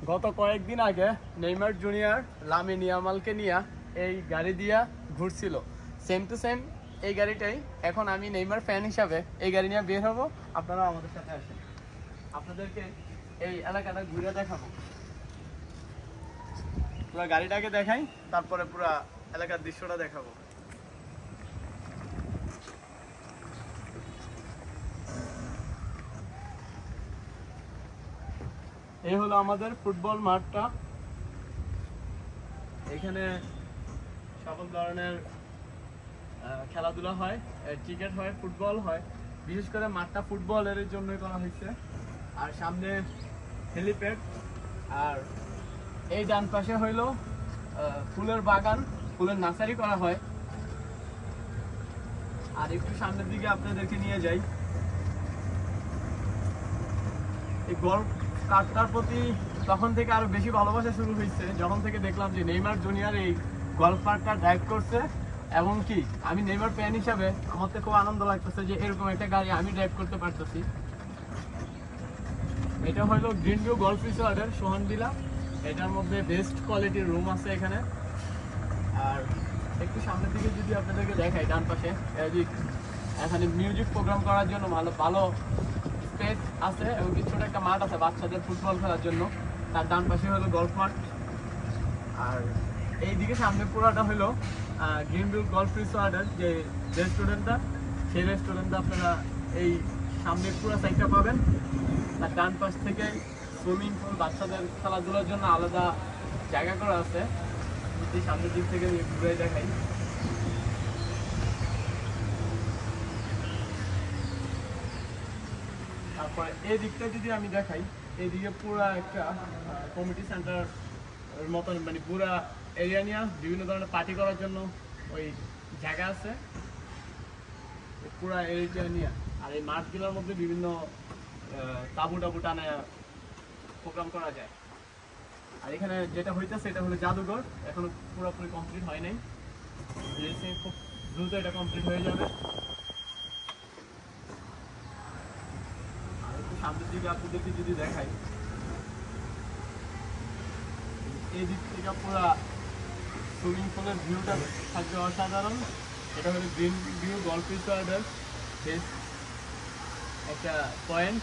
গত কয়েকদিন আগে নেইমার জুনিয়র লামিন ইয়ামালকে নিয়ে এই গাড়ি দিয়া ঘুরছিল, সেম টু সেম এই গাড়িটাই। এখন আমি নেইমার ফ্যান হিসাবে এই গাড়ি নিয়ে বের হবো, আপনারা আমাদের সাথে আসেন, আপনাদেরকে এই এলাকাটা ঘুরে দেখাবো। পুরো গাড়িটাকে দেখাই, তারপরে পুরো এলাকার দৃশ্যটা দেখাবো। এই হলো আমাদের ফুটবল মাঠটা। এখানে সকল ধরনের খেলাধুলা হয়, ক্রিকেট হয়, ফুটবল হয়। বিশেষ করে মাঠটা ফুটবলের জন্যই করা হয়েছে। আর সামনে হেলিপ্যাড, আর এই ডান পাশে হইলো ফুলের বাগান, ফুলের নার্সারি করা হয়। আর একটু সামনের দিকে আপনাদেরকে নিয়ে যাই। এই গল্ফ কার্ডটার প্রতি তখন থেকে আরো বেশি ভালোবাসা শুরু হয়েছে যখন থেকে দেখলাম যে নেইমার জুনিয়র এই গল্ফ কার্ডটা ড্রাইভ করছে। এবং কি আমি নেইমার ফ্যান হিসাবে আমার তো খুব আনন্দ লাগতেছে যে এরকম একটা গাড়ি আমি ড্রাইভ করতে পারতেছি। এটা হলো গ্রিন ভিউ গল্ফ রিসর্টের সোহান ভিলা। এটার মধ্যে বেস্ট কোয়ালিটির রুম আছে এখানে। আর একটু সামনের দিকে যদি আপনাদেরকে দেখাই, ডান পাশে এখানে মিউজিক প্রোগ্রাম করার জন্য ভালো ভালো স্পেস আছে এবং ছোট একটা মাঠ আছে বাচ্চাদের ফুটবল খেলার জন্য। তার ডান পাশে হলো গল্ফ মাঠ। আর এইদিকে সামনে পুরোটা হলো গ্রিন ভিউ গল্ফ রিসর্টের যে রেস্টুরেন্টটা, সেই রেস্টুরেন্টটা আপনারা এই সামনে পুরো সাইডটা পাবেন। তার ডান পাশ থেকে সুইমিং পুল, বাচ্চাদের খেলাধুলার জন্য আলাদা জায়গা করা আছে। সামনের দিক থেকে ঘুরে দেখাই। তারপরে এই দিকটা যদি আমি দেখাই, এইদিকে পুরো একটা কমিটি সেন্টার মতন, মানে পুরা এরিয়া নিয়ে বিভিন্ন ধরনের পার্টি করার জন্য ওই জায়গা আছে পুরা এরিয়া নিয়ে। আর এই মাঠগুলোর মধ্যে বিভিন্ন তাবু টাবু টানে প্রোগ্রাম করা যায়। আর এখানে যেটা হইতেছে এটা হলো জাদুঘর, এখনো পুরোপুরি কমপ্লিট হয় নাই, খুব দ্রুত এটা কমপ্লিট হয়ে যাবে। আর একটু সামনের দিকে আপনাদেরকে যদি দেখাই, এই দিক থেকে পুরা সুইমিং পুলের ভিউটা থাকবে অসাধারণ। এটা হলো গ্রিন ভিউ গল্ফ রিসর্টের বেস্ট একটা পয়েন্ট।